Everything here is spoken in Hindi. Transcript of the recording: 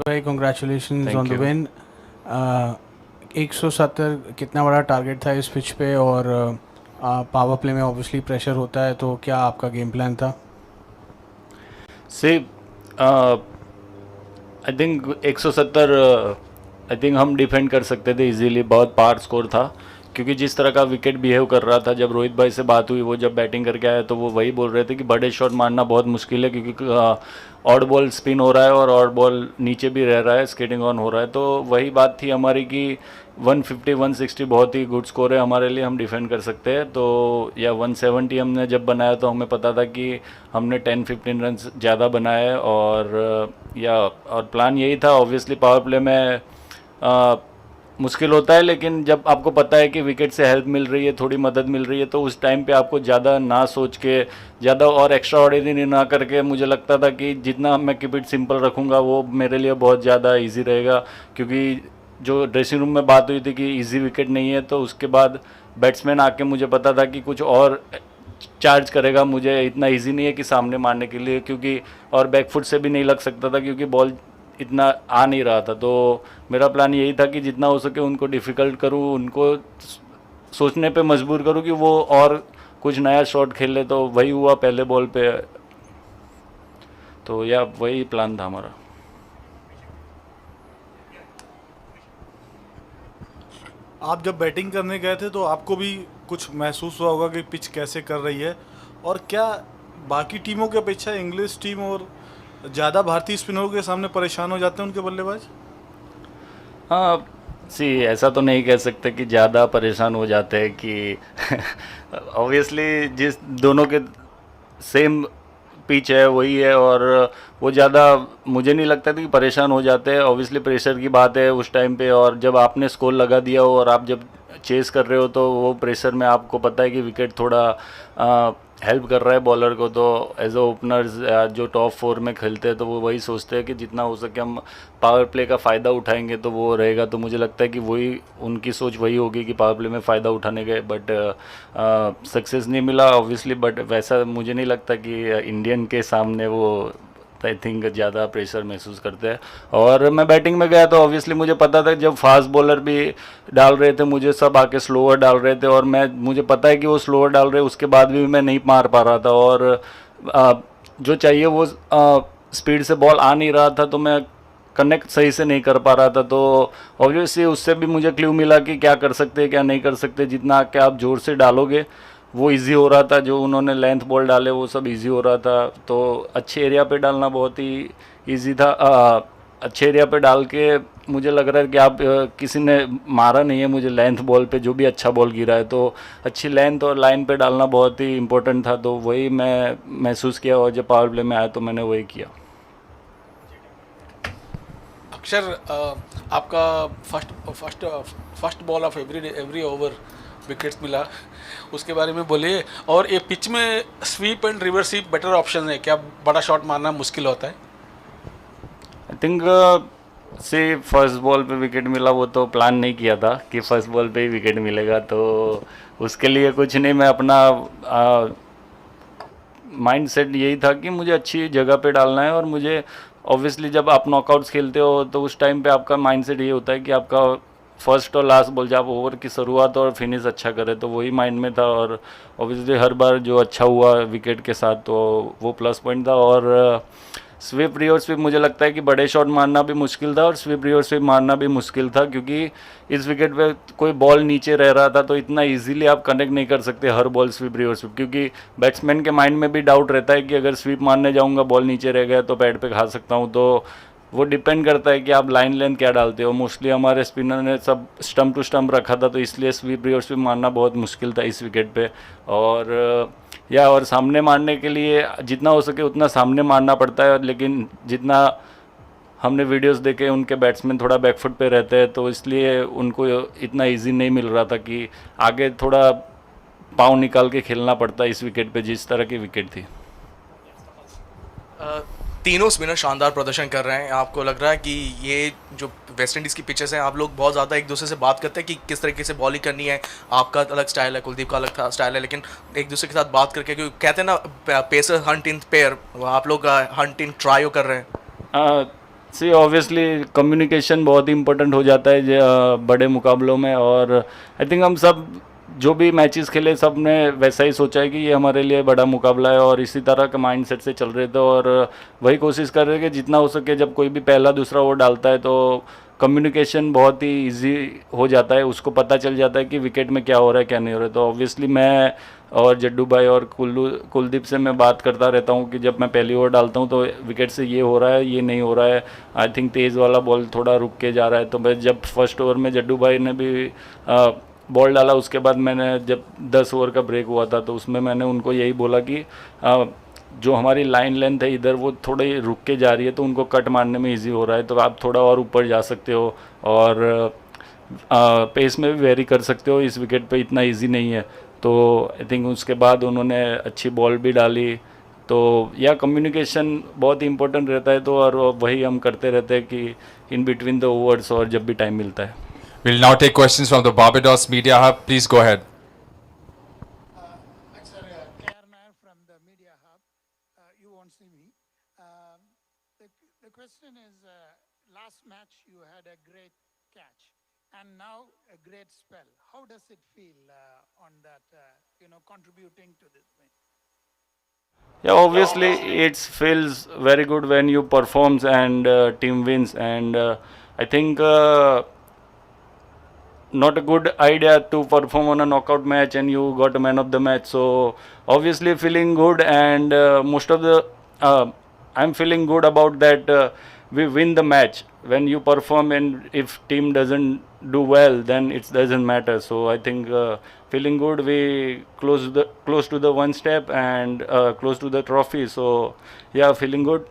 भाई congratulations Thank on the you. Win. 170 कितना बड़ा टारगेट था इस पिच पे, और पावर प्ले में ऑब्वियसली प्रेशर होता है, तो क्या आपका गेम प्लान था? से आई थिंक 170 आई थिंक हम डिफेंड कर सकते थे इजीली। बहुत पार स्कोर था, क्योंकि जिस तरह का विकेट बिहेव कर रहा था, जब रोहित भाई से बात हुई, वो जब बैटिंग करके आया तो वो वही बोल रहे थे कि बड़े शॉट मारना बहुत मुश्किल है, क्योंकि ऑड बॉल स्पिन हो रहा है और ऑड बॉल नीचे भी रह रहा है, स्केटिंग ऑन हो रहा है। तो वही बात थी हमारी कि 150 160 बहुत ही गुड स्कोर है हमारे लिए, हम डिफेंड कर सकते हैं। तो या 170 हमने जब बनाया तो हमें पता था कि हमने 10-15 रन ज़्यादा बनाए, और प्लान यही था। ऑब्वियसली पावर प्ले में मुश्किल होता है, लेकिन जब आपको पता है कि विकेट से हेल्प मिल रही है, थोड़ी मदद मिल रही है, तो उस टाइम पे आपको ज़्यादा ना सोच के, ज़्यादा और एक्स्ट्रा ऑर्डिनरी ना करके, मुझे लगता था कि जितना मैं कीप इट सिंपल रखूँगा वो मेरे लिए बहुत ज़्यादा इजी रहेगा। क्योंकि जो ड्रेसिंग रूम में बात हुई थी कि इजी विकेट नहीं है, तो उसके बाद बैट्समैन आके मुझे पता था कि कुछ और चार्ज करेगा, मुझे इतना इजी नहीं है कि सामने मारने के लिए, क्योंकि और बैकफुट से भी नहीं लग सकता था, क्योंकि बॉल इतना आ नहीं रहा था। तो मेरा प्लान यही था कि जितना हो सके उनको डिफ़िकल्ट करूँ, उनको सोचने पे मजबूर करूँ कि वो और कुछ नया शॉट खेल ले। तो वही हुआ पहले बॉल पे। तो या वही प्लान था हमारा। आप जब बैटिंग करने गए थे तो आपको भी कुछ महसूस हुआ होगा कि पिच कैसे कर रही है, और क्या बाकी टीमों की अपेक्षा इंग्लिश टीम और ज़्यादा भारतीय स्पिनरों के सामने परेशान हो जाते हैं उनके बल्लेबाज? हाँ, ऐसा तो नहीं कह सकते कि ज़्यादा परेशान हो जाते हैं कि ऑब्वियसली जिस दोनों के सेम पिच है वही है, और वो ज़्यादा मुझे नहीं लगता था कि परेशान हो जाते हैं। ऑब्वियसली प्रेशर की बात है उस टाइम पे, और जब आपने स्कोर लगा दिया हो और आप जब चेस कर रहे हो, तो वो प्रेशर में आपको पता है कि विकेट थोड़ा हेल्प कर रहा है बॉलर को। तो एज अ ओपनर्स जो टॉप 4 में खेलते हैं, तो वो वही सोचते हैं कि जितना हो सके हम पावर प्ले का फ़ायदा उठाएंगे तो वो रहेगा। तो मुझे लगता है कि वही उनकी सोच वही होगी कि पावर प्ले में फ़ायदा उठाने गए, बट सक्सेस नहीं मिला ऑब्वियसली। बट वैसा मुझे नहीं लगता कि इंडियन के सामने वो आई थिंक ज़्यादा प्रेशर महसूस करते हैं। और मैं बैटिंग में गया तो ऑब्वियसली मुझे पता था, जब फास्ट बॉलर भी डाल रहे थे मुझे, सब आके स्लोअर डाल रहे थे, और मुझे पता है कि वो स्लोअर डाल रहे, उसके बाद भी मैं नहीं मार पा रहा था, और जो चाहिए वो स्पीड से बॉल आ नहीं रहा था, तो मैं कनेक्ट सही से नहीं कर पा रहा था। तो ऑब्वियसली उससे भी मुझे क्लू मिला कि क्या कर सकते हैं क्या नहीं कर सकते। जितना कि आप ज़ोर से डालोगे वो इजी हो रहा था, जो उन्होंने लेंथ बॉल डाले वो सब इजी हो रहा था। तो अच्छे एरिया पे डालना बहुत ही इजी था। अच्छे एरिया पे डाल के मुझे लग रहा है कि आप किसी ने मारा नहीं है मुझे लेंथ बॉल पे, जो भी अच्छा बॉल गिरा है। तो अच्छी लेंथ और लाइन पे डालना बहुत ही इम्पोर्टेंट था, तो वही मैं महसूस किया, और जब पावर प्ले में आया तो मैंने वही किया। अक्षर, आपका first first first ball of every over wickets मिला, उसके बारे में बोलिए। और ये पिच में SVEEP and reverse sweep better option है क्या? बड़ा शॉट मारना मुश्किल होता है। आई थिंक फर्स्ट बॉल पे विकेट मिला, वो तो प्लान नहीं किया था कि फर्स्ट बॉल पे ही विकेट मिलेगा। तो उसके लिए कुछ नहीं, मैं अपना माइंड सेट यही था कि मुझे अच्छी जगह पे डालना है। और मुझे ऑब्वियसली जब आप नॉकआउट्स खेलते हो तो उस टाइम पे आपका माइंड सेट ये होता है कि आपका फर्स्ट और लास्ट बॉल जब ओवर की शुरुआत और फिनिश अच्छा करे, तो वही माइंड में था। और ऑब्वियसली हर बार जो अच्छा हुआ विकेट के साथ, तो वो प्लस पॉइंट था। और स्वीप रिवर्स स्वीप मुझे लगता है कि बड़े शॉट मारना भी मुश्किल था और स्वीप रिवर्स स्वीप मारना भी मुश्किल था, क्योंकि इस विकेट पे कोई बॉल नीचे रह रहा था, तो इतना इजीली आप कनेक्ट नहीं कर सकते हर बॉल स्वीप रिवर्स स्वीप, क्योंकि बैट्समैन के माइंड में भी डाउट रहता है कि अगर स्वीप मारने जाऊंगा बॉल नीचे रह गया तो पैड पे खा सकता हूँ। तो वो डिपेंड करता है कि आप लाइन लेंथ क्या डालते हो। मोस्टली हमारे स्पिनर ने सब स्टम्प टू स्टम्प रखा था, तो इसलिए स्वीप रिवर्स स्वीप मारना बहुत मुश्किल था इस विकेट पे। और सामने मारने के लिए जितना हो सके उतना सामने मारना पड़ता है, लेकिन जितना हमने वीडियोस देखे उनके बैट्समैन थोड़ा बैकफुट पे रहते हैं, तो इसलिए उनको इतना इजी नहीं मिल रहा था कि आगे थोड़ा पाँव निकाल के खेलना पड़ता है इस विकेट पे, जिस तरह की विकेट थी। तीनों स्पिनर शानदार प्रदर्शन कर रहे हैं। आपको लग रहा है कि ये जो वेस्ट इंडीज़ की पिचेस हैं, आप लोग बहुत ज़्यादा एक दूसरे से बात करते हैं कि किस तरीके से बॉलिंग करनी है? आपका अलग स्टाइल है, कुलदीप का अलग स्टाइल है, लेकिन एक दूसरे के साथ बात करके, क्योंकि कहते हैं ना पेसर हंट इन पेयर, आप लोग हंट इन ट्रायो कर रहे हैं। सी ऑब्वियसली कम्युनिकेशन बहुत ही इम्पोर्टेंट हो जाता है बड़े मुकाबलों में, और आई थिंक हम सब जो भी मैचेस खेले सब ने वैसा ही सोचा है कि ये हमारे लिए बड़ा मुकाबला है, और इसी तरह के माइंडसेट से चल रहे थे, और वही कोशिश कर रहे हैं कि जितना हो सके जब कोई भी पहला दूसरा ओवर डालता है तो कम्युनिकेशन बहुत ही इजी हो जाता है, उसको पता चल जाता है कि विकेट में क्या हो रहा है क्या नहीं हो रहा है। तो ऑब्वियसली मैं और जड्डू भाई और कुलदीप से मैं बात करता रहता हूँ कि जब मैं पहली ओवर डालता हूँ तो विकेट से ये हो रहा है ये नहीं हो रहा है, आई थिंक तेज़ वाला बॉल थोड़ा रुक के जा रहा है। तो मैं जब फर्स्ट ओवर में जड्डू भाई ने भी बॉल डाला, उसके बाद मैंने जब 10 ओवर का ब्रेक हुआ था तो उसमें मैंने उनको यही बोला कि जो हमारी लाइन लेंथ है इधर वो थोड़ी रुक के जा रही है तो उनको कट मारने में इजी हो रहा है, तो आप थोड़ा और ऊपर जा सकते हो और पेस में भी वेरी कर सकते हो, इस विकेट पे इतना इजी नहीं है। तो आई थिंक उसके बाद उन्होंने अच्छी बॉल भी डाली। तो या कम्युनिकेशन बहुत ही इंपॉर्टेंट रहता है, तो और वही हम करते रहते हैं कि इन बिटवीन द ओवर्स और जब भी टाइम मिलता है। We'll now take questions from the Barbados Media Hub. Please go ahead. Sir, K.R. Nair from the Media Hub. You won't see me. The question is, last match you had a great catch and now a great spell. How does it feel on that, contributing to this win? Yeah, obviously it feels very good when you performs and team wins, and I think not a good idea to perform on a knockout match and you got a man of the match. So obviously feeling good, and most of the I'm feeling good about that. We win the match when you perform, and if team doesn't do well then it doesn't matter. So I think feeling good, we close to the one step and close to the trophy. So yeah, feeling good.